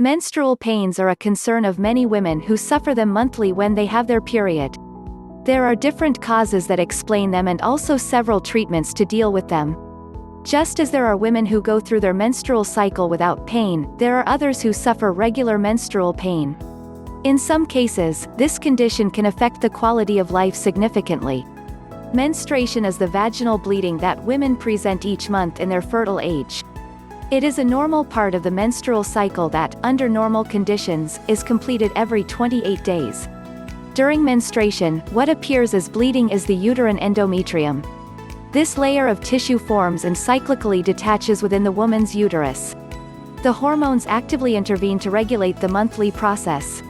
Menstrual pains are a concern of many women who suffer them monthly when they have their period. There are different causes that explain them and also several treatments to deal with them. Just as there are women who go through their menstrual cycle without pain, there are others who suffer regular menstrual pain. In some cases, this condition can affect the quality of life significantly. Menstruation is the vaginal bleeding that women present each month in their fertile age. It is a normal part of the menstrual cycle that, under normal conditions, is completed every 28 days. During menstruation, what appears as bleeding is the uterine endometrium. This layer of tissue forms and cyclically detaches within the woman's uterus. The hormones actively intervene to regulate the monthly process.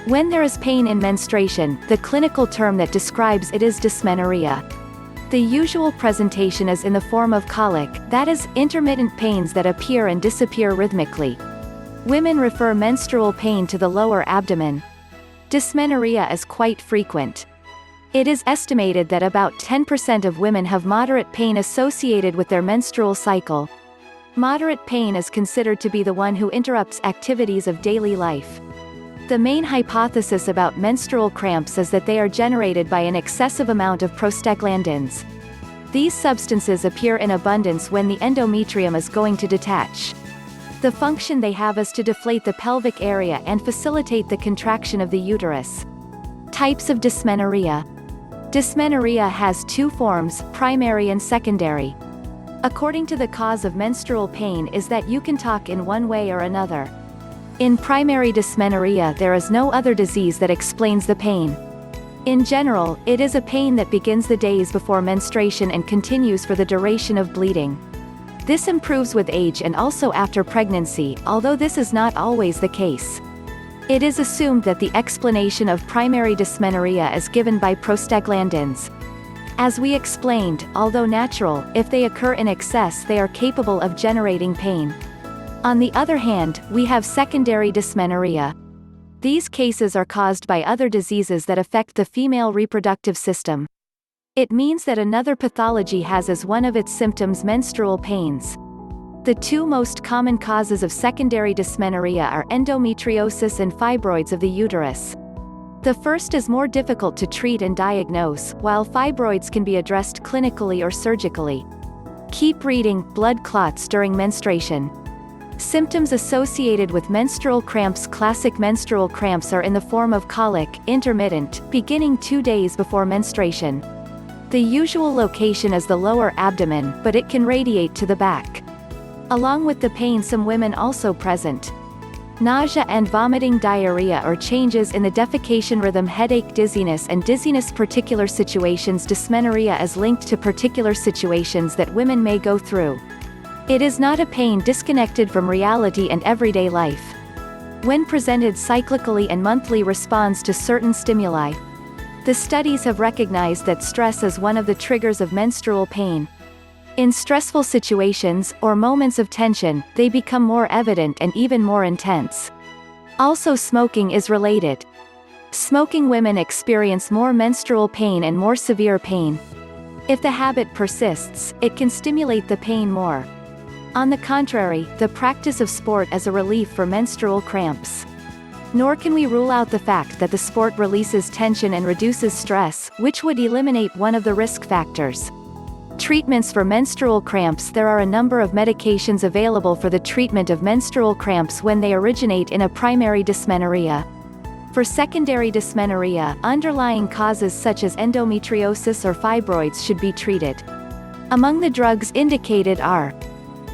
When there is pain in menstruation, the clinical term that describes it is dysmenorrhea. The usual presentation is in the form of colic, that is, intermittent pains that appear and disappear rhythmically. Women refer menstrual pain to the lower abdomen. Dysmenorrhea is quite frequent. It is estimated that about 10% of women have moderate pain associated with their menstrual cycle. Moderate pain is considered to be the one who interrupts activities of daily life. The main hypothesis about menstrual cramps is that they are generated by an excessive amount of prostaglandins. These substances appear in abundance when the endometrium is going to detach. The function they have is to deflate the pelvic area and facilitate the contraction of the uterus. Types of dysmenorrhea. Dysmenorrhea has two forms, primary and secondary. According to the cause of menstrual pain is that you can talk in one way or another. In primary dysmenorrhea there is no other disease that explains the pain. In general, it is a pain that begins the days before menstruation and continues for the duration of bleeding. This improves with age and also after pregnancy, although this is not always the case. It is assumed that the explanation of primary dysmenorrhea is given by prostaglandins. As we explained, although natural, if they occur in excess they are capable of generating pain. On the other hand, we have secondary dysmenorrhea. These cases are caused by other diseases that affect the female reproductive system. It means that another pathology has as one of its symptoms menstrual pains. The two most common causes of secondary dysmenorrhea are endometriosis and fibroids of the uterus. The first is more difficult to treat and diagnose, while fibroids can be addressed clinically or surgically. Keep reading, blood clots during menstruation. Symptoms associated with menstrual cramps. Classic menstrual cramps are in the form of colic, intermittent, beginning 2 days before menstruation. The usual location is the lower abdomen, but it can radiate to the back. Along with the pain some women also present nausea and vomiting, diarrhea or changes in the defecation rhythm, headache, dizziness and dizziness. Particular situations. Dysmenorrhea is linked to particular situations that women may go through. It is not a pain disconnected from reality and everyday life. When presented cyclically and monthly responds to certain stimuli. The studies have recognized that stress is one of the triggers of menstrual pain. In stressful situations, or moments of tension, they become more evident and even more intense. Also, smoking is related. Smoking women experience more menstrual pain and more severe pain. If the habit persists, it can stimulate the pain more. On the contrary, the practice of sport is a relief for menstrual cramps. Nor can we rule out the fact that the sport releases tension and reduces stress, which would eliminate one of the risk factors. Treatments for menstrual cramps. There are a number of medications available for the treatment of menstrual cramps when they originate in a primary dysmenorrhea. For secondary dysmenorrhea, underlying causes such as endometriosis or fibroids should be treated. Among the drugs indicated are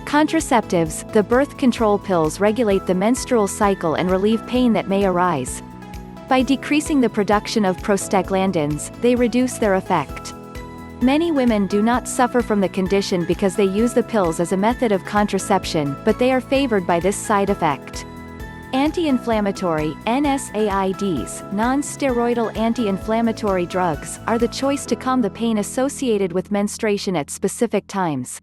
contraceptives. The birth control pills regulate the menstrual cycle and relieve pain that may arise. By decreasing the production of prostaglandins, they reduce their effect. Many women do not suffer from the condition because they use the pills as a method of contraception, but they are favored by this side effect. Anti-inflammatory, NSAIDs, non-steroidal anti-inflammatory drugs, are the choice to calm the pain associated with menstruation at specific times.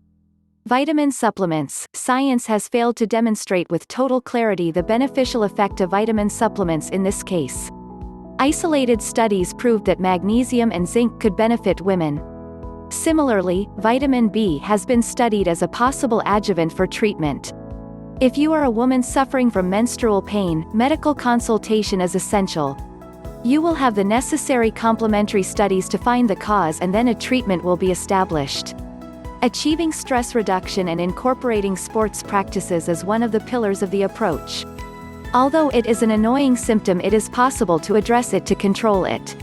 Vitamin supplements. Science has failed to demonstrate with total clarity the beneficial effect of vitamin supplements in this case. Isolated studies proved that magnesium and zinc could benefit women. Similarly, vitamin B has been studied as a possible adjuvant for treatment. If you are a woman suffering from menstrual pain, medical consultation is essential. You will have the necessary complementary studies to find the cause, and then a treatment will be established. Achieving stress reduction and incorporating sports practices is one of the pillars of the approach. Although it is an annoying symptom, it is possible to address it to control it.